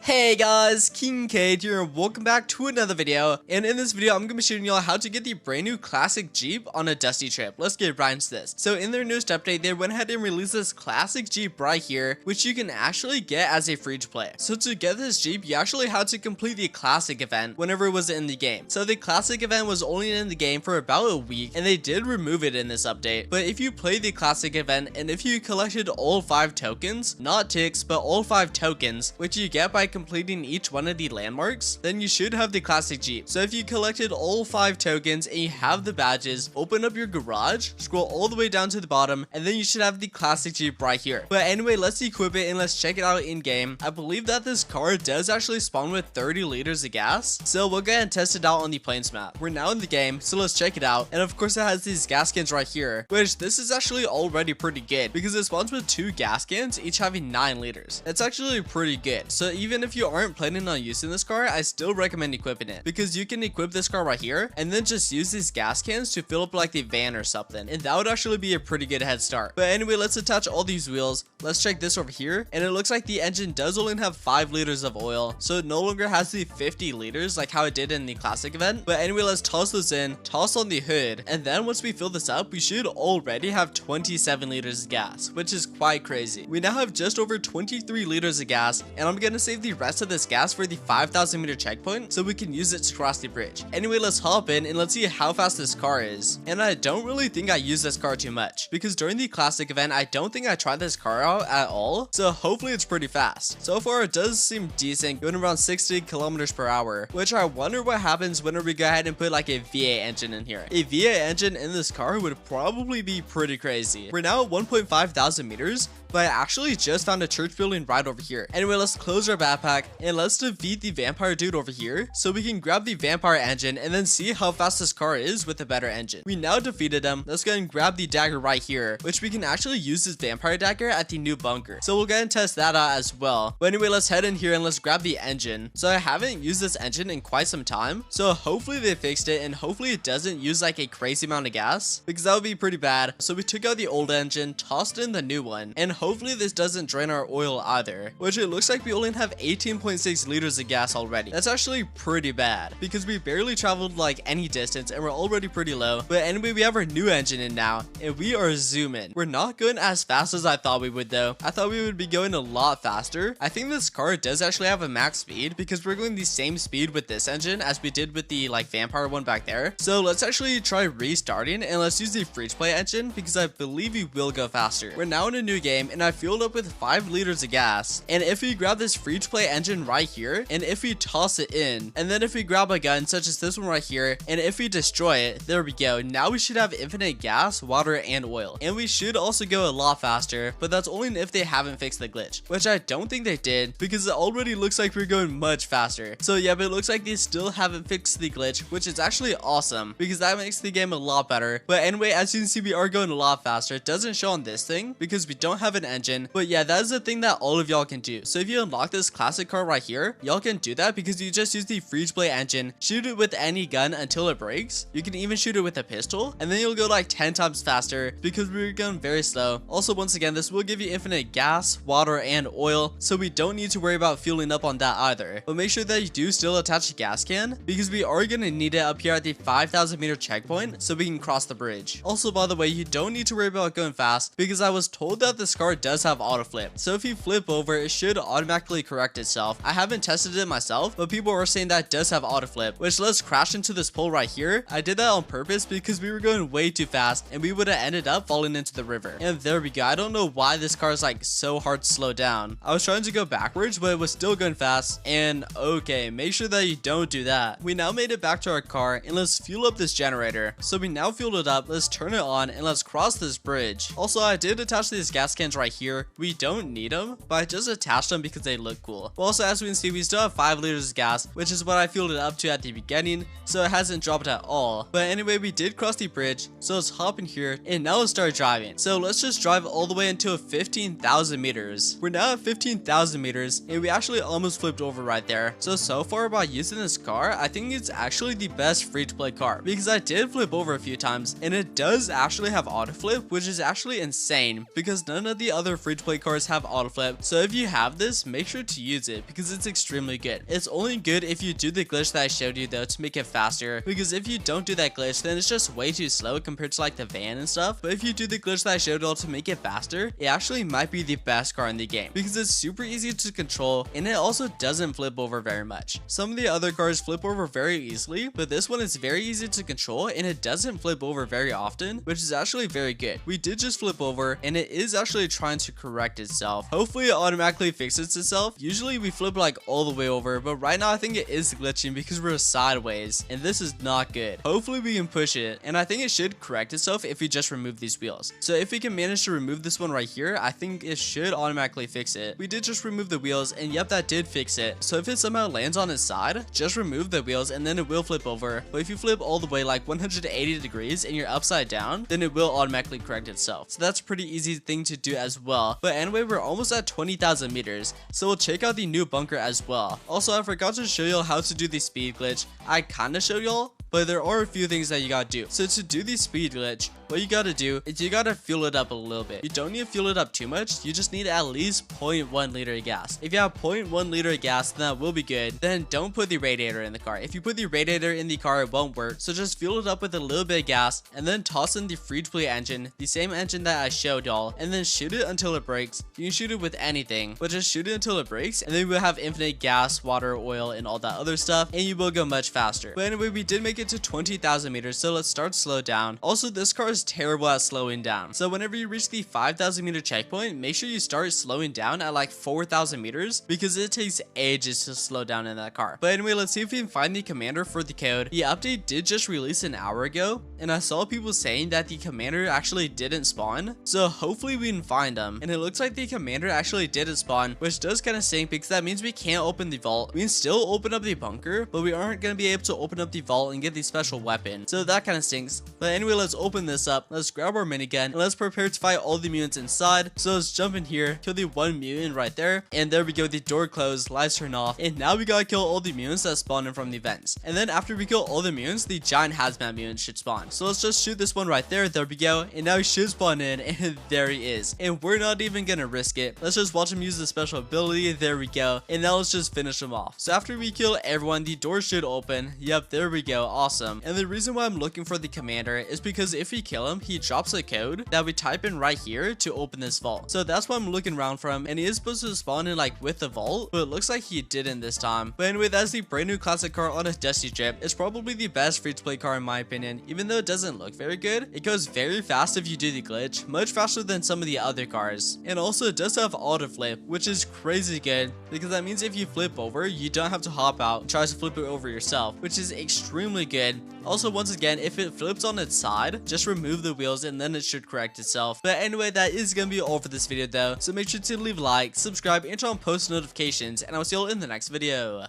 Hey guys, King Cade here and welcome back to another video. And in this video, I'm going to be showing y'all how to get the brand new classic Jeep on a dusty trip. Let's get right into this. So in their newest update, they went ahead and released this classic Jeep right here, which you can actually get as a free to play. So to get this Jeep, you actually had to complete the classic event whenever it was in the game. So the classic event was only in the game for about a week and they did remove it in this update. But if you play the classic event and if you collected all 5 tokens, not ticks, but all 5 tokens, which you get by completing each one of the landmarks, then you should have the classic Jeep. So if you collected all 5 tokens and you have the badges, open up your garage, scroll all the way down to the bottom, and then you should have the classic Jeep right here. But anyway, let's equip it and let's check it out in game. I believe that this car does actually spawn with 30 liters of gas, so we'll go ahead and test it out on the plains map. We're now in the game, so let's check it out. And of course it has these gas cans right here, which this is actually already pretty good because it spawns with 2 gas cans, each having 9 liters. That's actually pretty good. So even if you aren't planning on using this car, I still recommend equipping it because you can equip this car right here and then just use these gas cans to fill up like the van or something, and that would actually be a pretty good head start. But anyway, let's attach all these wheels. Let's check this over here, and it looks like the engine does only have 5 liters of oil, so it no longer has the 50 liters like how it did in the classic event. But anyway, let's toss this in, toss on the hood, and then once we fill this up, we should already have 27 liters of gas, which is quite crazy. We now have just over 23 liters of gas, and I'm gonna save the rest of this gas for the 5,000 meter checkpoint so we can use it to cross the bridge. Anyway, let's hop in and let's see how fast this car is. And I don't really think I use this car too much because during the classic event, I don't think I tried this car out at all, so hopefully it's pretty fast. So far it does seem decent, going around 60 kilometers per hour, which I wonder what happens whenever we go ahead and put like a V8 engine in here. A V8 engine in this car would probably be pretty crazy. We're now at 1.5 thousand meters, but I actually just found a church building right over here. Anyway, let's close our backpack and let's defeat the vampire dude over here so we can grab the vampire engine and then see how fast this car is with a better engine. We now defeated him. Let's go and grab the dagger right here, which we can actually use this vampire dagger at the new bunker. So we'll go ahead and test that out as well. But anyway, let's head in here and let's grab the engine. So I haven't used this engine in quite some time, so hopefully they fixed it and hopefully it doesn't use like a crazy amount of gas because that would be pretty bad. So we took out the old engine, tossed in the new one, and hopefully this doesn't drain our oil either, which it looks like we only have 18.6 liters of gas already. That's actually pretty bad because we barely traveled like any distance and we're already pretty low. But anyway, we have our new engine in now and we are zooming. We're not going as fast as I thought we would though. I thought we would be going a lot faster. I think this car does actually have a max speed because we're going the same speed with this engine as we did with the like vampire one back there. So let's actually try restarting and let's use the free to play engine because I believe we will go faster. We're now in a new game and I filled up with 5 liters of gas, and if we grab this free to play engine right here and if we toss it in, and then if we grab a gun such as this one right here and if we destroy it, there we go. Now we should have infinite gas, water, and oil, and we should also go a lot faster, but that's only if they haven't fixed the glitch, which I don't think they did because it already looks like we're going much faster. So yeah, but it looks like they still haven't fixed the glitch, which is actually awesome because that makes the game a lot better. But anyway, as you can see, we are going a lot faster. It doesn't show on this thing because we don't have an engine, but yeah, that is the thing that all of y'all can do. So if you unlock this classic car right here, y'all can do that because you just use the free to play engine, shoot it with any gun until it breaks. You can even shoot it with a pistol and then you'll go like 10 times faster because we're going very slow. Also, once again, this will give you infinite gas, water, and oil, so we don't need to worry about fueling up on that either. But make sure that you do still attach a gas can because we are going to need it up here at the 5,000 meter checkpoint so we can cross the bridge. Also, by the way, you don't need to worry about going fast because I was told that this car does have auto flip. So if you flip over, it should automatically correct itself. I haven't tested it myself, but people are saying that it does have auto flip, which let's crash into this pole right here. I did that on purpose because we were going way too fast and we would have ended up falling into the river. And there we go. I don't know why this car is like so hard to slow down. I was trying to go backwards, but it was still going fast. And okay, make sure that you don't do that. We now made it back to our car and let's fuel up this generator. So we now fueled it up. Let's turn it on and let's cross this bridge. Also, I did attach these gas cans right here. We don't need them, but I just attached them because they look cool. But also, as we can see, we still have 5 liters of gas, which is what I fueled it up to at the beginning, so it hasn't dropped at all. But anyway, we did cross the bridge, so let's hop in here and now let's start driving. So let's just drive all the way into 15,000 meters. We're now at 15,000 meters and we actually almost flipped over right there. So far about using this car, I think it's actually the best free to play car because I did flip over a few times and it does actually have auto flip, which is actually insane because none of the the other free-to-play cars have auto flip, so if you have this, make sure to use it because it's extremely good. It's only good if you do the glitch that I showed you though to make it faster, because if you don't do that glitch, then it's just way too slow compared to like the van and stuff. But if you do the glitch that I showed you all to make it faster, it actually might be the best car in the game because it's super easy to control and it also doesn't flip over very much. Some of the other cars flip over very easily, but this one is very easy to control and it doesn't flip over very often, which is actually very good. We did just flip over and it is actually trying to correct itself. Hopefully it automatically fixes itself. Usually we flip like all the way over, but right now I think it is glitching because we're sideways and this is not good. Hopefully we can push it, and I think it should correct itself if we just remove these wheels. So if we can manage to remove this one right here, I think it should automatically fix it. We did just remove the wheels, and yep, that did fix it. So if it somehow lands on its side, just remove the wheels and then it will flip over. But if you flip all the way like 180 degrees and you're upside down, then it will automatically correct itself. So that's a pretty easy thing to do as well. But anyway, we're almost at 20,000 meters, so we'll check out the new bunker as well. Also, I forgot to show y'all how to do the speed glitch. I kinda showed y'all, but there are a few things that you gotta do. So to do the speed glitch, what you gotta do is you gotta fuel it up a little bit. You don't need to fuel it up too much. You just need at least 0.1 liter of gas. If you have 0.1 liter of gas, then that will be good. Then don't put the radiator in the car. If you put the radiator in the car, it won't work. So just fuel it up with a little bit of gas and then toss in the free-to-play engine, the same engine that I showed y'all, and then shoot it until it breaks. You can shoot it with anything, but just shoot it until it breaks, and then you will have infinite gas, water, oil, and all that other stuff, and you will go much faster. But anyway, we did make it to 20,000 meters, so let's start slow down. Also, this car is terrible at slowing down. So whenever you reach the 5,000 meter checkpoint, make sure you start slowing down at like 4,000 meters because it takes ages to slow down in that car. But anyway, let's see if we can find the commander for the code. The update did just release an hour ago, and I saw people saying that the commander actually didn't spawn. So hopefully we can find them. And it looks like the commander actually didn't spawn, which does kind of stink because that means we can't open the vault. We can still open up the bunker, but we aren't going to be able to open up the vault and get the special weapon. So that kind of stinks. But anyway, let's open this up. Let's grab our minigun and let's prepare to fight all the mutants inside. So let's jump in here, kill the one mutant right there, and there we go. The door closed, lights turn off, and now we gotta kill all the mutants that spawn in from the vents. And then after we kill all the mutants, the giant hazmat mutant should spawn. So let's just shoot this one right there. There we go, and now he should spawn in, and there he is. And we're not even gonna risk it. Let's just watch him use the special ability. There we go, and now let's just finish him off. So after we kill everyone, the door should open. Yep, there we go. Awesome. And the reason why I'm looking for the commander is because if we kill him, he drops a code that we type in right here to open this vault. So that's what I'm looking around from, and he is supposed to spawn in like with the vault, but it looks like he didn't this time. But anyway, that's the brand new classic car on a dusty trip. It's probably the best free-to-play car in my opinion. Even though it doesn't look very good, it goes very fast if you do the glitch, much faster than some of the other cars. And also it does have auto flip, which is crazy good because that means if you flip over, you don't have to hop out and try to flip it over yourself, which is extremely good. Also, once again, if it flips on its side, just remove the wheels and then it should correct itself. But anyway, that is gonna be all for this video though, so make sure to leave a like, subscribe, and turn on post notifications, and I'll see you all in the next video.